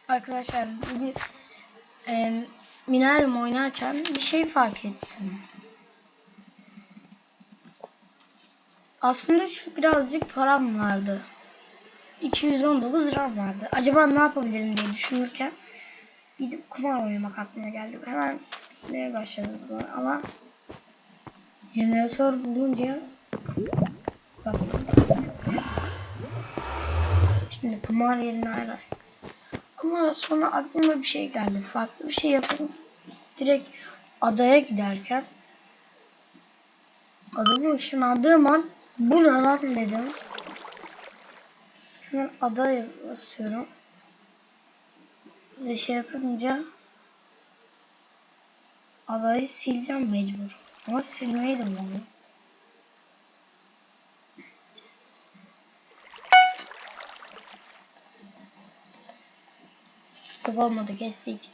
Arkadaşlar bugün Minerim oynarken bir şey fark ettim. Aslında şu birazcık param vardı. 219 liram vardı. Acaba ne yapabilirim diye düşünürken gidip kumar oynamak aklıma geldi. Hemen neye başladım ama jeneratör bulunca baktım. Şimdi kumar yerine arar. Ama sonra aklıma bir şey geldi. Farklı bir şey yapalım. Direkt adaya giderken adamı ışınlandığım an bu ne lan dedim. Hemen adaya basıyorum. Ve şey yapınca adayı sileceğim mecbur. Ama silmeyi de bunu. Yok olmadı, kestik.